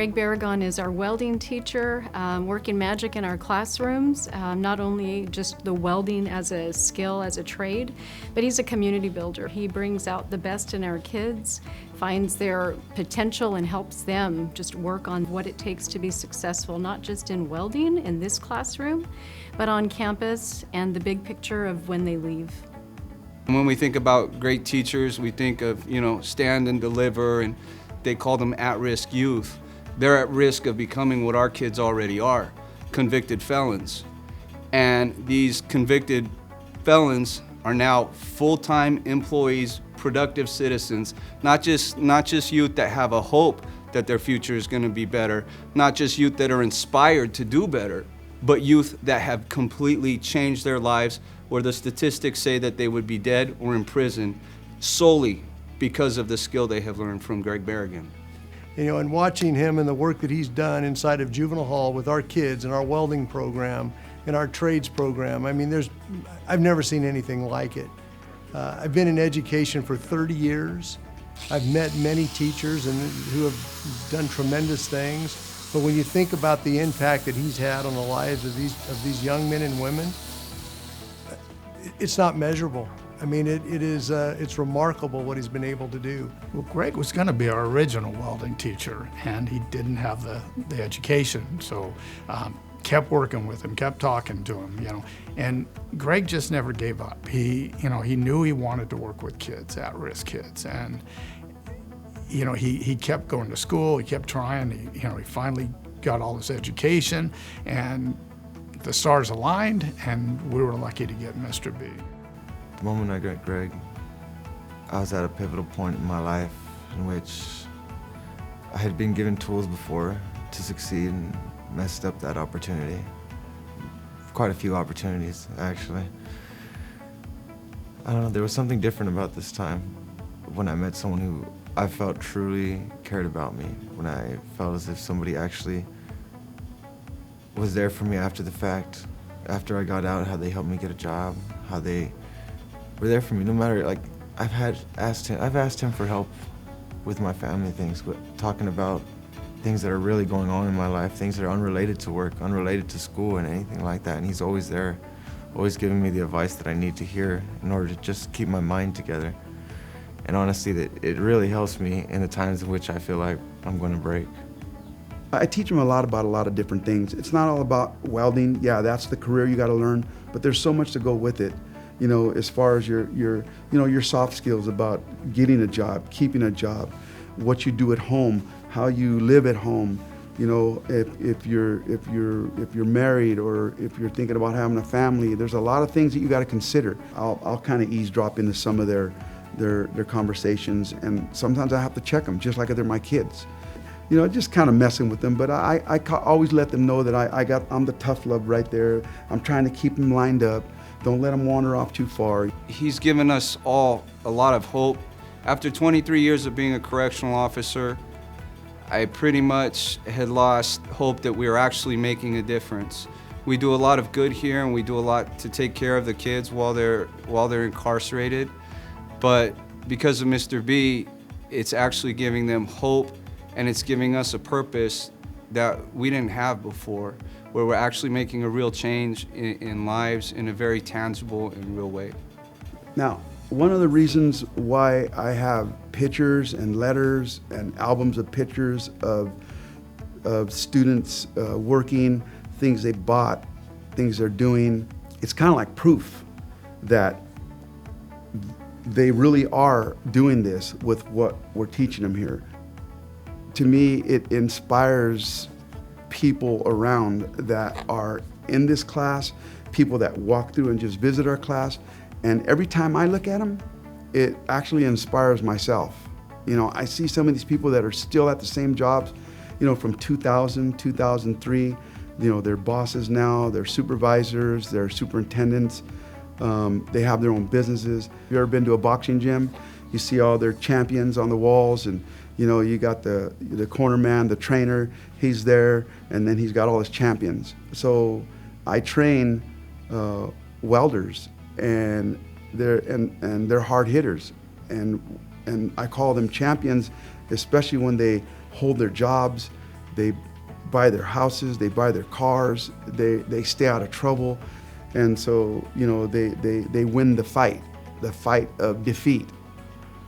Greg Barrigan is our welding teacher, working magic in our classrooms, not only just the welding as a skill, as a trade, but he's a community builder. He brings out the best in our kids, finds their potential and helps them just work on what it takes to be successful, not just in welding in this classroom, but on campus and the big picture of when they leave. When we think about great teachers, we think of, stand and deliver, and they call them at-risk youth. They're at risk of becoming what our kids already are, convicted felons. And these convicted felons are now full-time employees, productive citizens, not just youth that have a hope that their future is going to be better, not just youth that are inspired to do better, but youth that have completely changed their lives, where the statistics say that they would be dead or in prison solely because of the skill they have learned from Greg Barrigan. And watching him and the work that he's done inside of juvenile hall with our kids and our welding program and our trades program, I've never seen anything like it. I've been in education for 30 years. I've met many teachers who have done tremendous things. But when you think about the impact that he's had on the lives of these young men and women, it's not measurable. It's remarkable what he's been able to do. Well, Greg was going to be our original welding teacher, and he didn't have the education, so kept working with him, kept talking to him, And Greg just never gave up. He knew he wanted to work with kids, at-risk kids, and he kept going to school. He kept trying. He finally got all this education, and the stars aligned, and we were lucky to get Mr. B. The moment I got Greg, I was at a pivotal point in my life in which I had been given tools before to succeed and messed up that opportunity. Quite a few opportunities, actually. I don't know, there was something different about this time when I met someone who I felt truly cared about me, when I felt as if somebody actually was there for me after the fact, after I got out, how they helped me get a job, how they were there for me, no matter, I've asked him for help with my family things, but talking about things that are really going on in my life, things that are unrelated to work, unrelated to school and anything like that, and he's always there, always giving me the advice that I need to hear in order to just keep my mind together. And honestly, it really helps me in the times in which I feel like I'm going to break. I teach them about a lot of different things. It's not all about welding. Yeah, that's the career you got to learn, but there's so much to go with it. As far as your soft skills about getting a job, keeping a job, what you do at home, how you live at home. If you're married or if you're thinking about having a family, there's a lot of things that you got to consider. I'll kind of eavesdrop into some of their conversations, and sometimes I have to check them, just like they're my kids. Just kind of messing with them, but I always let them know that I'm the tough love right there. I'm trying to keep them lined up. Don't let them wander off too far. He's given us all a lot of hope. After 23 years of being a correctional officer, I pretty much had lost hope that we were actually making a difference. We do a lot of good here, and we do a lot to take care of the kids while they're incarcerated. But because of Mr. B, it's actually giving them hope, and it's giving us a purpose that we didn't have before, where we're actually making a real change in lives in a very tangible and real way. Now, one of the reasons why I have pictures and letters and albums of pictures of students working, things they bought, things they're doing, it's kind of like proof that they really are doing this with what we're teaching them here. To me, it inspires people around that are in this class, people that walk through and just visit our class, and every time I look at them, it actually inspires myself. I see some of these people that are still at the same jobs, from 2000, 2003, they're bosses now, they're supervisors, they're superintendents, they have their own businesses. If you've ever been to a boxing gym, you see all their champions on the walls, and you got the corner man, the trainer, he's there, and then he's got all his champions. So I train welders, and they're hard hitters, and I call them champions, especially when they hold their jobs they buy their houses, they buy their cars, they stay out of trouble. And so, you know, they win the fight of defeat,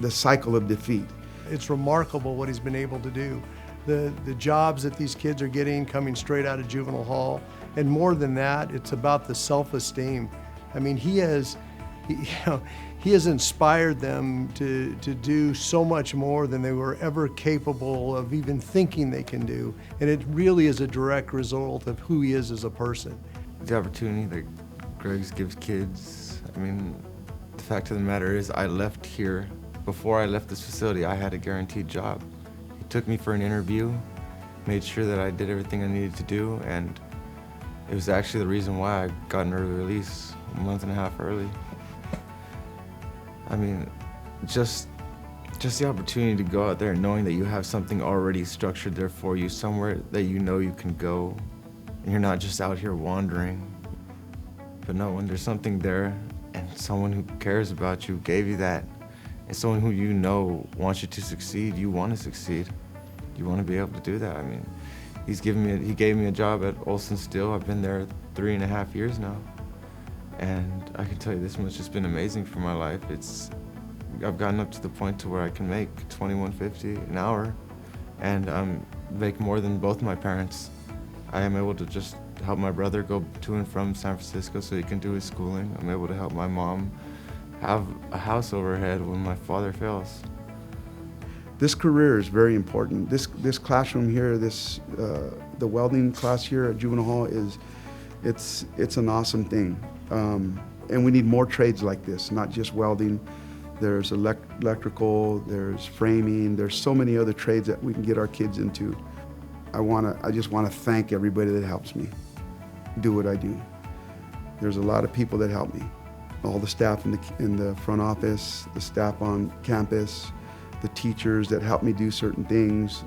the cycle of defeat. It's remarkable what he's been able to do. The jobs that these kids are getting coming straight out of juvenile hall. And more than that, it's about the self-esteem. I mean, he has inspired them to do so much more than they were ever capable of even thinking they can do. And it really is a direct result of who he is as a person. The opportunity that Greg's gives kids, I mean, the fact of the matter is I left here. Before I left this facility, I had a guaranteed job. He took me for an interview, made sure that I did everything I needed to do, and it was actually the reason why I got an early release a month and a half early. I mean, just the opportunity to go out there knowing that you have something already structured there for you, somewhere that you know you can go, and you're not just out here wandering. But no, when there's something there and someone who cares about you gave you that, and someone who you know wants you to succeed, you want to succeed. You want to be able to do that. I mean, he gave me a job at Olson Steel. I've been there 3.5 years now. And I can tell you this much, it's been amazing for my life. I've gotten up to the point to where I can make $21.50 an hour, and make more than both my parents. I am able to just help my brother go to and from San Francisco so he can do his schooling. I'm able to help my mom have a house over her head when my father fails. This career is very important. This classroom here, the welding class here at Juvenile Hall it's an awesome thing. And we need more trades like this, not just welding. There's electrical, there's framing, there's so many other trades that we can get our kids into. I just want to thank everybody that helps me do what I do. There's a lot of people that help me. All the staff in the front office, the staff on campus, the teachers that help me do certain things,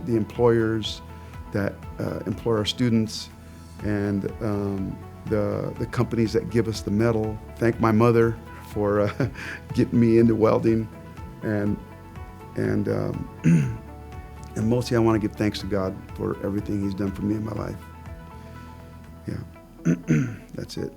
the employers that employ our students, and the companies that give us the metal. Thank my mother for getting me into welding, and mostly I want to give thanks to God for everything He's done for me in my life. Yeah, that's it.